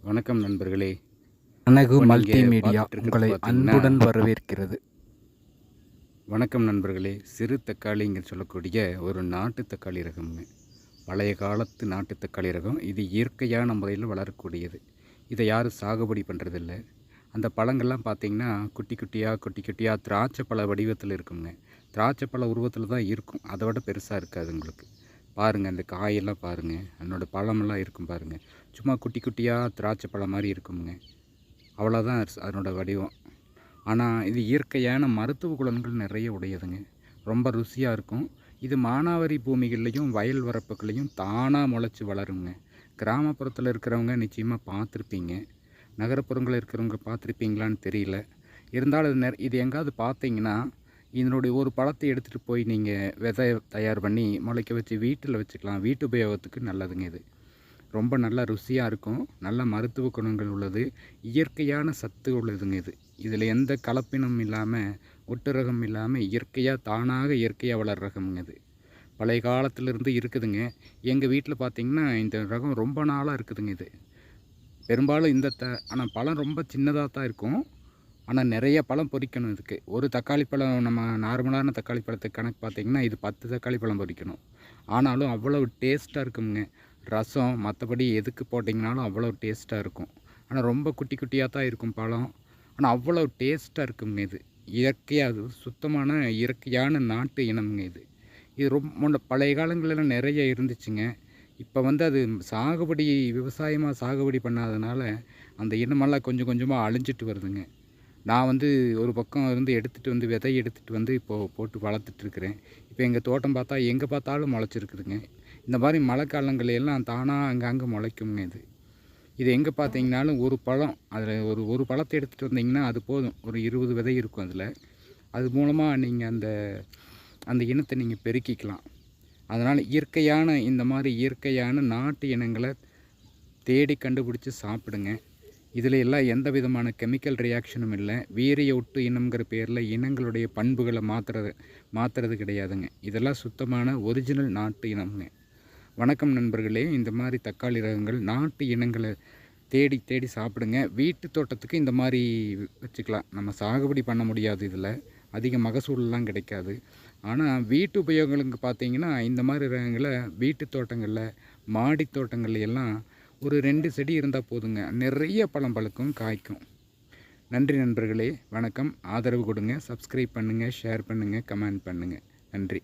வணக்கம் நண்பர்களே. அனகு இப்போ நீங்கள் மல்டிமீடியா பார்த்துட்டு உங்களை இருக்கிறது பார்த்தீங்கன்னா, அன்புடன் வரவேற்கிறது. வணக்கம் நண்பர்களே. சிறு தக்காளிங்க சொல்லக்கூடிய ஒரு நாட்டு தக்காளி ரகம்ங்க. பழைய காலத்து நாட்டு தக்காளி ரகம். இது இயற்கையான முறையில் வளரக்கூடியது. இதை யாரும் சாகுபடி பண்ணுறதில்ல. அந்த பழங்கள்லாம் பார்த்தீங்கன்னா குட்டி குட்டியாக திராட்சை பழ வடிவத்தில் இருக்குங்க. திராட்சை பழ உருவத்தில் தான் இருக்கும். அதை விட பெருசாக இருக்காது உங்களுக்கு. பாருங்கள், அந்த காயெல்லாம் பாருங்கள், அதனோட பழமெல்லாம் இருக்கும் பாருங்கள். சும்மா குட்டி குட்டியாக திராட்சை பழம் மாதிரி இருக்குங்க. அவ்வளோதான் அதனோட வடிவம். ஆனால் இது இயற்கையான மருத்துவ குணங்கள் நிறைய உடையதுங்க. ரொம்ப ருசியாக இருக்கும். இது மானாவாரி பூமிகள்லையும் வயல் வரப்புகளையும் தானாக முளைச்சி வளருங்க. கிராமப்புறத்தில் இருக்கிறவங்க நிச்சயமாக பார்த்துருப்பீங்க. நகரப்புறங்களில் இருக்கிறவங்க பார்த்துருப்பீங்களான்னு தெரியல. இருந்தாலும் இது எங்காவது பார்த்தீங்கன்னா, இதனுடைய ஒரு பழத்தை எடுத்துகிட்டு போய் நீங்கள் விதை தயார் பண்ணி முளைக்க வச்சு வீட்டில் வச்சுக்கலாம். வீட்டு உபயோகத்துக்கு நல்லதுங்க இது. ரொம்ப நல்லா ருசியாக இருக்கும். நல்ல மருத்துவ குணங்கள் உள்ளது. இயற்கையான சத்து உள்ளதுங்க இது. இதில் எந்த கலப்பினமும் இல்லாமல், ஒட்டு ரகம் இல்லாமல் இயற்கையாக தானாக இயற்கையாக வளர்கிற ரகம்ங்க இது. பழைய காலத்திலேருந்து இருக்குதுங்க. எங்கள் வீட்டில் பார்த்திங்கன்னா இந்த ரகம் ரொம்ப நாளாக இருக்குதுங்க இது. பெரும்பாலும் ஆனால் பழம் ரொம்ப சின்னதாக தான் இருக்கும். ஆனால் நிறைய பழம் பொறிக்கணும் இதுக்கு. ஒரு தக்காளி பழம் நம்ம நார்மலான தக்காளி பழத்துக்கு கணக்கு பார்த்திங்கன்னா இது 10 தக்காளி பழம் பொறிக்கணும். ஆனாலும் அவ்வளோ டேஸ்ட்டாக இருக்குங்க. ரசம் மற்றபடி எதுக்கு போட்டிங்கனாலும் அவ்வளோ டேஸ்ட்டாக இருக்கும். ஆனால் ரொம்ப குட்டி குட்டியாக தான் இருக்கும் பழம். ஆனால் அவ்வளோ டேஸ்ட்டாக இருக்குங்க இது. இயற்கையாக சுத்தமான இயற்கையான நாட்டு இனம்ங்க இது. இது ரொம்ப பழைய காலங்களெல்லாம் நிறைய இருந்துச்சுங்க. இப்போ அது சாகுபடி விவசாயமாக சாகுபடி பண்ணாதனால அந்த இனமெல்லாம் கொஞ்சம் கொஞ்சமாக அழிஞ்சிட்டு வருதுங்க. நான் ஒரு பக்கம் இருந்து எடுத்துகிட்டு விதை எடுத்துகிட்டு இப்போது போட்டு வளர்த்துட்ருக்குறேன். இப்போ எங்கள் தோட்டம் பார்த்தா எங்கே பார்த்தாலும் முளைச்சிருக்குதுங்க. இந்த மாதிரி மழை காலங்களெல்லாம் தானாக அங்கங்கே முளைக்குங்க இது. இது எங்கே பார்த்தீங்கனாலும் ஒரு பழம் அதில் ஒரு பழத்தை எடுத்துகிட்டு வந்தீங்கன்னா அது போதும். ஒரு 20 விதை இருக்கும் அதில். அது மூலமாக நீங்கள் அந்த இனத்தை நீங்கள் பெருக்கிக்கலாம். அதனால் இந்த மாதிரி இயற்கையான நாட்டு இனங்களை தேடி கண்டுபிடிச்சி சாப்பிடுங்க. இதில் எல்லாம் எந்த விதமான கெமிக்கல் ரியாக்ஷனும் இல்லை. வீரிய ஒட்டு இனம்ங்கிற பேரில் இனங்களுடைய பண்புகளை மாற்றுறது கிடையாதுங்க. இதெல்லாம் சுத்தமான ஒரிஜினல் நாட்டு இனம்ங்க. வணக்கம் நண்பர்களே. இந்த மாதிரி தக்காளி ரகங்கள் நாட்டு இனங்களை தேடி தேடி சாப்பிடுங்க. வீட்டு தோட்டத்துக்கு இந்த மாதிரி வச்சுக்கலாம். நம்ம சாகுபடி பண்ண முடியாது, இதில் அதிக மகசூலெலாம் கிடைக்காது. ஆனால் வீட்டு உபயோகங்களுக்கு பார்த்திங்கன்னா இந்த மாதிரி ரகங்களை வீட்டு தோட்டங்களில் மாடி தோட்டங்கள்ல எல்லாம் ஒரு 2 செடி இருந்தால் போதுங்க. நிறைய பழம் பழுக்கும், காய்க்கும். நன்றி நண்பர்களே. வணக்கம். ஆதரவு கொடுங்க. சப்ஸ்கிரைப் பண்ணுங்கள், ஷேர் பண்ணுங்கள், கமெண்ட் பண்ணுங்கள். நன்றி.